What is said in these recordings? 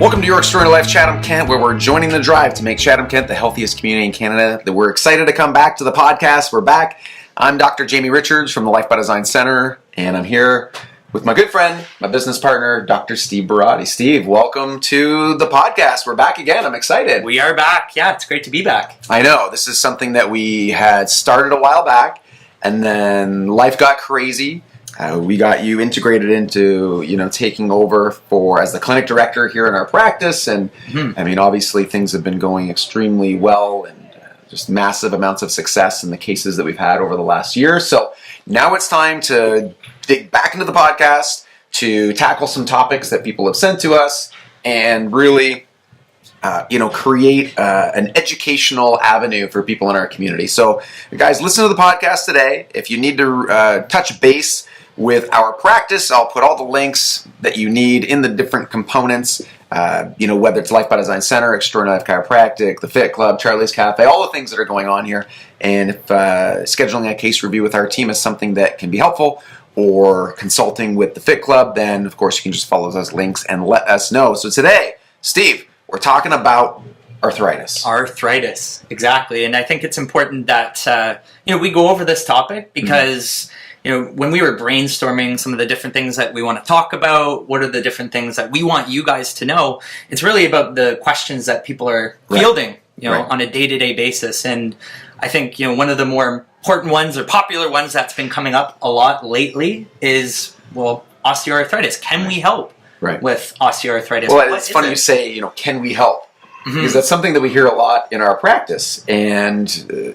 Welcome to Your Extraordinary Life Chatham-Kent, where we're joining the drive to make Chatham-Kent the healthiest community in Canada. That we're excited to come back to the podcast. We're back. I'm Dr. Jamie Richards from the Life by Design Center, and I'm here with my good friend, my business partner, Dr. Steve Barati. Steve, welcome to the podcast. We're back again. I'm excited. We are back. Yeah, it's great to be back. I know. This is something that we had started a while back, and then life got crazy. We got you integrated into, taking over as the clinic director here in our practice. And I mean, obviously things have been going extremely well and just massive amounts of success in the cases that we've had over the last year. So now it's time to dig back into the podcast to tackle some topics that people have sent to us and really, create an educational avenue for people in our community. So guys, listen to the podcast today. If you need to touch base with our practice, I'll put all the links that you need in the different components, whether it's Life by Design Center, Extraordinary Life Chiropractic, the Fit Club, Charlie's Cafe, all the things that are going on here. And if scheduling a case review with our team is something that can be helpful, or consulting with the Fit Club, then of course you can just follow those links and let us know. So today, Steve, we're talking about arthritis. Arthritis, exactly. And I think it's important that we go over this topic because when we were brainstorming some of the different things that we want to talk about, what are the different things that we want you guys to know, it's really about the questions that people are fielding, on a day-to-day basis. And I think, one of the more important ones or popular ones that's been coming up a lot lately is, osteoarthritis. Can we help with osteoarthritis? Well, it's funny you say, can we help? Because that's something that we hear a lot in our practice. And,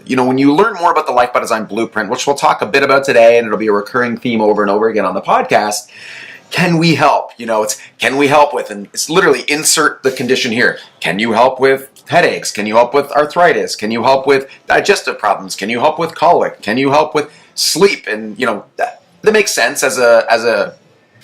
when you learn more about the Life by Design Blueprint, which we'll talk a bit about today, and it'll be a recurring theme over and over again on the podcast, can we help? It's can we help with, and it's literally insert the condition here. Can you help with headaches? Can you help with arthritis? Can you help with digestive problems? Can you help with colic? Can you help with sleep? And, that makes sense as a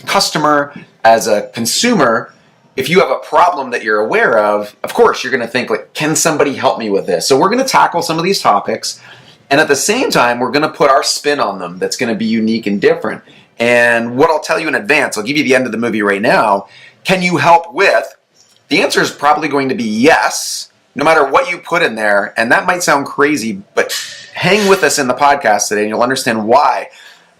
customer, as a consumer. If you have a problem that you're aware of course, you're going to think, can somebody help me with this? So we're going to tackle some of these topics, and at the same time, we're going to put our spin on them that's going to be unique and different. And what I'll tell you in advance, I'll give you the end of the movie right now. Can you help with? The answer is probably going to be yes, no matter what you put in there. And that might sound crazy, but hang with us in the podcast today, and you'll understand why.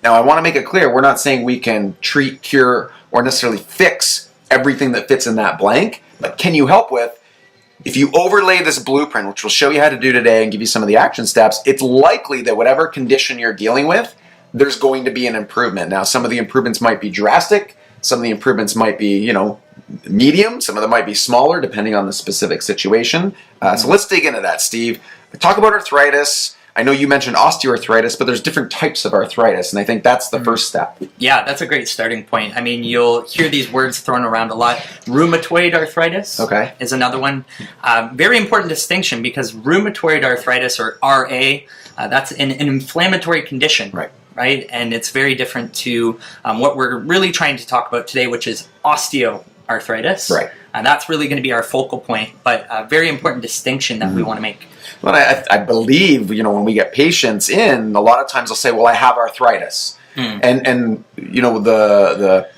Now, I want to make it clear, we're not saying we can treat, cure, or necessarily fix everything that fits in that blank, but can you help with? If you overlay this blueprint, which we'll show you how to do today and give you some of the action steps, it's likely that whatever condition you're dealing with, there's going to be an improvement. Now, some of the improvements might be drastic, some of the improvements might be, medium, some of them might be smaller, depending on the specific situation. So let's dig into that, Steve. Talk about arthritis. I know you mentioned osteoarthritis, but there's different types of arthritis, and I think that's the first step. Yeah, that's a great starting point. I mean, you'll hear these words thrown around a lot. Rheumatoid arthritis is another one. Very important distinction, because rheumatoid arthritis, or RA, that's an inflammatory condition. Right? And it's very different to what we're really trying to talk about today, which is osteoarthritis. And that's really going to be our focal point, but a very important distinction that we want to make. Well, I believe, when we get patients in, a lot of times they'll say, well, I have arthritis. And the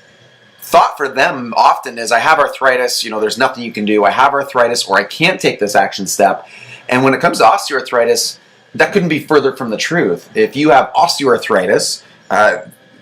thought for them often is, I have arthritis, there's nothing you can do. I have arthritis, or I can't take this action step. And when it comes to osteoarthritis, that couldn't be further from the truth. If you have osteoarthritis,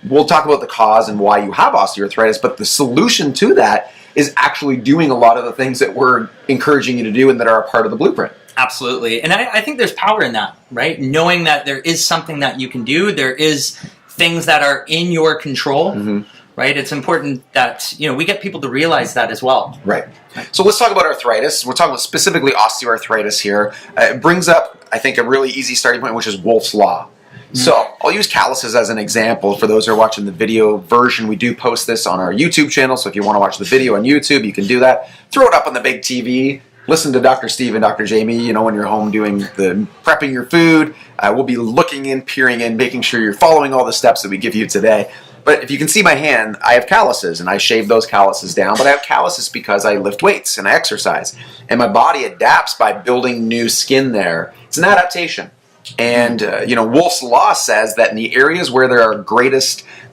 we'll talk about the cause and why you have osteoarthritis, but the solution to that is actually doing a lot of the things that we're encouraging you to do and that are a part of the blueprint. Absolutely. And I think there's power in that, right? Knowing that there is something that you can do, there is things that are in your control, right? It's important that, we get people to realize that as well. Right. So let's talk about arthritis. We're talking about specifically osteoarthritis here. It brings up, I think, a really easy starting point, which is Wolff's Law. So I'll use calluses as an example. For those who are watching the video version, we do post this on our YouTube channel. So if you want to watch the video on YouTube, you can do that. Throw it up on the big TV. Listen to Dr. Steve and Dr. Jamie, when you're home doing prepping your food. We'll be looking in, peering in, making sure you're following all the steps that we give you today. But if you can see my hand, I have calluses, and I shave those calluses down. But I have calluses because I lift weights and I exercise. And my body adapts by building new skin there. It's an adaptation. And, Wolff's Law says that in the areas where there are the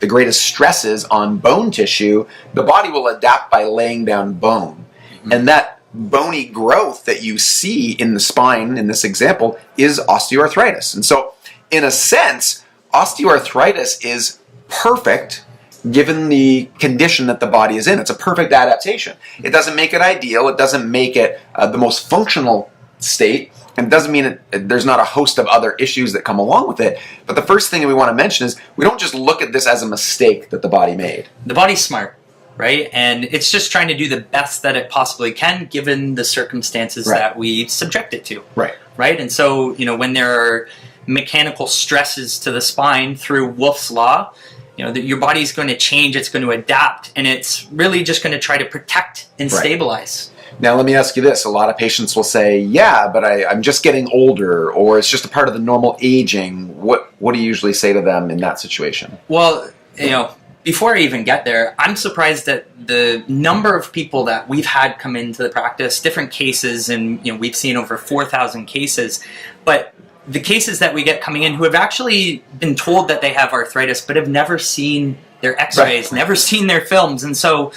greatest stresses on bone tissue, the body will adapt by laying down bone. And that bony growth that you see in the spine, in this example, is osteoarthritis. And so, in a sense, osteoarthritis is perfect given the condition that the body is in. It's a perfect adaptation. It doesn't make it ideal. It doesn't make it the most functional state. And it doesn't mean there's not a host of other issues that come along with it. But the first thing that we want to mention is we don't just look at this as a mistake that the body made. The body's smart, right? And it's just trying to do the best that it possibly can given the circumstances that we subject it to. Right? And so, when there are mechanical stresses to the spine through Wolff's Law, that your body's going to change, it's going to adapt, and it's really just going to try to protect and stabilize. Now, let me ask you this. A lot of patients will say, yeah, but I'm just getting older, or it's just a part of the normal aging. What do you usually say to them in that situation? Well, before I even get there, I'm surprised at the number of people that we've had come into the practice, different cases, and we've seen over 4,000 cases, but the cases that we get coming in who have actually been told that they have arthritis but have never seen their x-rays, never seen their films. And so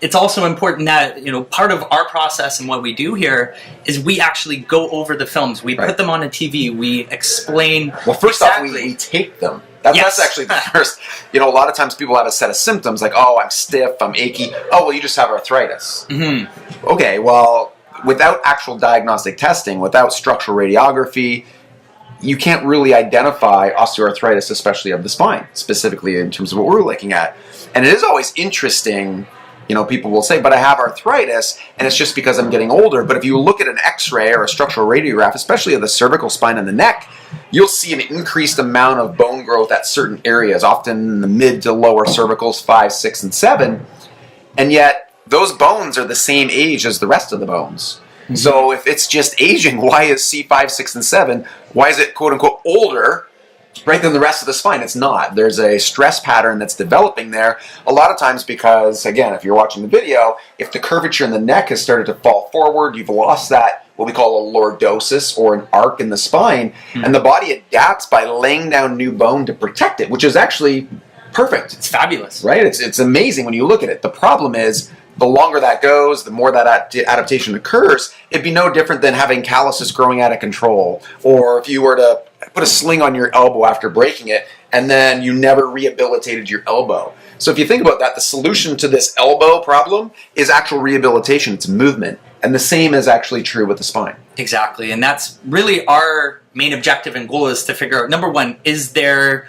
it's also important that, part of our process and what we do here is we actually go over the films. We put them on a TV. We explain. Well, first off, we take them. That's actually the first. A lot of times people have a set of symptoms like, oh, I'm stiff, I'm achy. Oh, well, you just have arthritis. Mm-hmm. Okay, well, without actual diagnostic testing, without structural radiography, you can't really identify osteoarthritis, especially of the spine, specifically in terms of what we're looking at. And it is always interesting, people will say, but I have arthritis, and it's just because I'm getting older. But if you look at an x-ray or a structural radiograph, especially of the cervical spine and the neck, you'll see an increased amount of bone growth at certain areas, often in the mid to lower cervicals, 5, 6, and 7. And yet, those bones are the same age as the rest of the bones. Mm-hmm. So if it's just aging, why is C5, 6, and 7, why is it quote-unquote older, than the rest of the spine? It's not. There's a stress pattern that's developing there. A lot of times because, again, if you're watching the video, if the curvature in the neck has started to fall forward, you've lost that, what we call a lordosis or an arc in the spine, and the body adapts by laying down new bone to protect it, which is actually perfect. It's fabulous. Right? It's amazing when you look at it. The problem is, the longer that goes, the more that adaptation occurs. It'd be no different than having calluses growing out of control. Or if you were to put a sling on your elbow after breaking it, and then you never rehabilitated your elbow. So if you think about that, the solution to this elbow problem is actual rehabilitation. It's movement. And the same is actually true with the spine. Exactly. And that's really our main objective and goal, is to figure out, number one, is there,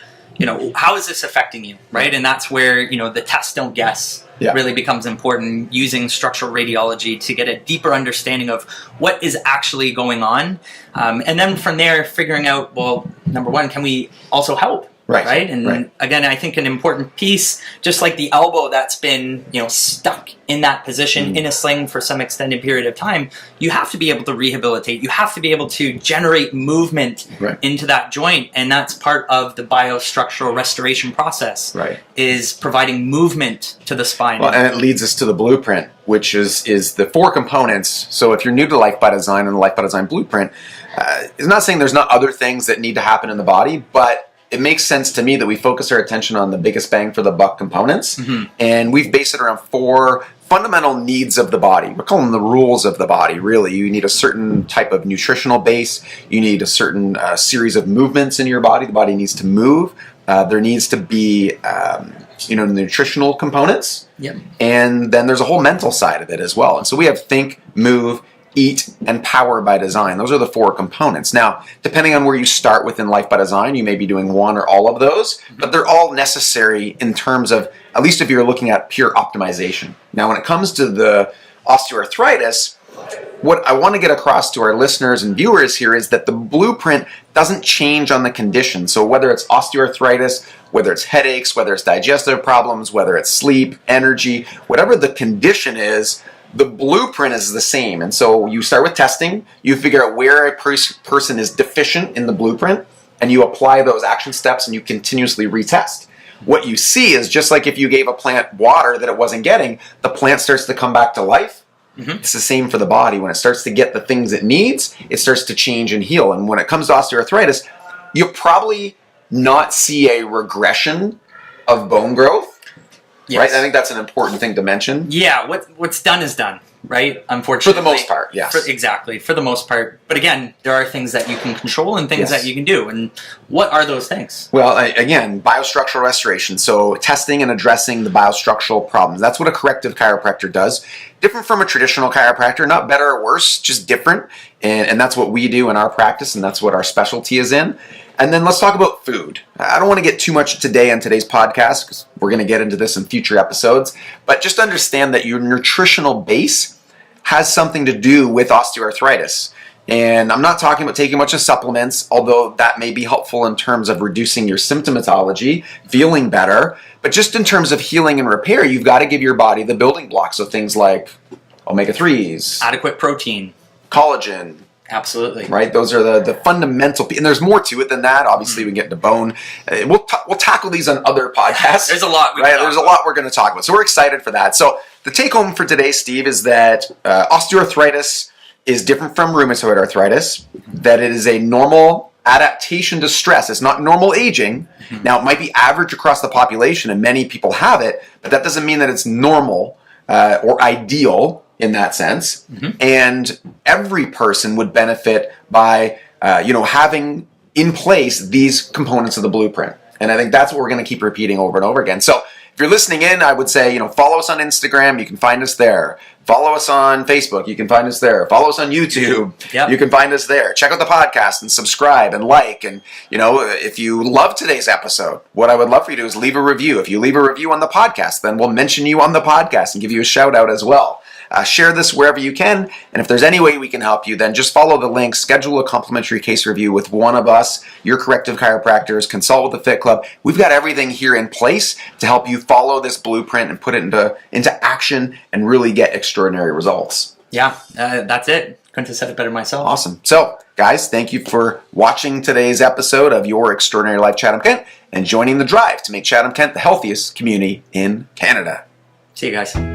how is this affecting you, right? And that's where, the test don't guess really becomes important, using structural radiology to get a deeper understanding of what is actually going on. And then from there, figuring out, well, number one, can we also help? Right? And again, I think an important piece, just like the elbow that's been, stuck in that position in a sling for some extended period of time, you have to be able to rehabilitate. You have to be able to generate movement into that joint. And that's part of the biostructural restoration process, is providing movement to the spine. Well, and it leads us to the blueprint, which is the 4 components. So if you're new to Life by Design and the Life by Design blueprint, it's not saying there's not other things that need to happen in the body, but it makes sense to me that we focus our attention on the biggest bang for the buck components, and we've based it around 4 fundamental needs of the body. We're calling them the rules of the body, really. You need a certain type of nutritional base. You need a certain series of movements in your body. The body needs to move. There needs to be nutritional components, and then there's a whole mental side of it as well. And so we have think, move, eat, and power by design. Those are the 4 components. Now, depending on where you start within Life by Design, you may be doing one or all of those, but they're all necessary in terms of, at least if you're looking at pure optimization. Now, when it comes to the osteoarthritis, what I want to get across to our listeners and viewers here is that the blueprint doesn't change on the condition. So whether it's osteoarthritis, whether it's headaches, whether it's digestive problems, whether it's sleep, energy, whatever the condition is, the blueprint is the same. And so you start with testing, you figure out where a person is deficient in the blueprint, and you apply those action steps and you continuously retest. What you see is, just like if you gave a plant water that it wasn't getting, the plant starts to come back to life. It's the same for the body. When it starts to get the things it needs, it starts to change and heal. And when it comes to osteoarthritis, you'll probably not see a regression of bone growth. Right? I think that's an important thing to mention. Yeah, what's done is done. right? Unfortunately. For the most part, yes. Exactly, for the most part. But again, there are things that you can control and things Yes. that you can do. And what are those things? Well, again, biostructural restoration. So testing and addressing the biostructural problems. That's what a corrective chiropractor does. Different from a traditional chiropractor, not better or worse, just different. And that's what we do in our practice, and that's what our specialty is in. And then let's talk about food. I don't want to get too much today on today's podcast because we're going to get into this in future episodes. But just understand that your nutritional base has something to do with osteoarthritis. And I'm not talking about taking a bunch of supplements, although that may be helpful in terms of reducing your symptomatology, feeling better. But just in terms of healing and repair, you've got to give your body the building blocks. So things like omega-3s, Adequate protein. collagen, Absolutely. right? Those are the fundamental, and there's more to it than that. Obviously, we can get into bone. We'll tackle these on other podcasts. There's a lot. There's a lot we're going to talk about. So we're excited for that. So the take home for today, Steve, is that osteoarthritis is different from rheumatoid arthritis, that it is a normal adaptation to stress. It's not normal aging. Mm-hmm. Now, it might be average across the population, and many people have it, but that doesn't mean that it's normal or ideal in that sense. Mm-hmm. And every person would benefit by having in place these components of the blueprint. And I think that's what we're going to keep repeating over and over again. So if you're listening in, I would say, follow us on Instagram. You can find us there. Follow us on Facebook. You can find us there. Follow us on YouTube. Yep. You can find us there. Check out the podcast and subscribe and like. And, if you love today's episode, what I would love for you to do is leave a review. If you leave a review on the podcast, then we'll mention you on the podcast and give you a shout out as well. Share this wherever you can, and if there's any way we can help you, then just follow the link, schedule a complimentary case review with one of us, your corrective chiropractors, consult with the Fit Club. We've got everything here in place to help you follow this blueprint and put it into action and really get extraordinary results. Yeah, that's it. Couldn't have said it better myself. Awesome. So, guys, thank you for watching today's episode of Your Extraordinary Life Chatham-Kent and joining the drive to make Chatham-Kent the healthiest community in Canada. See you guys.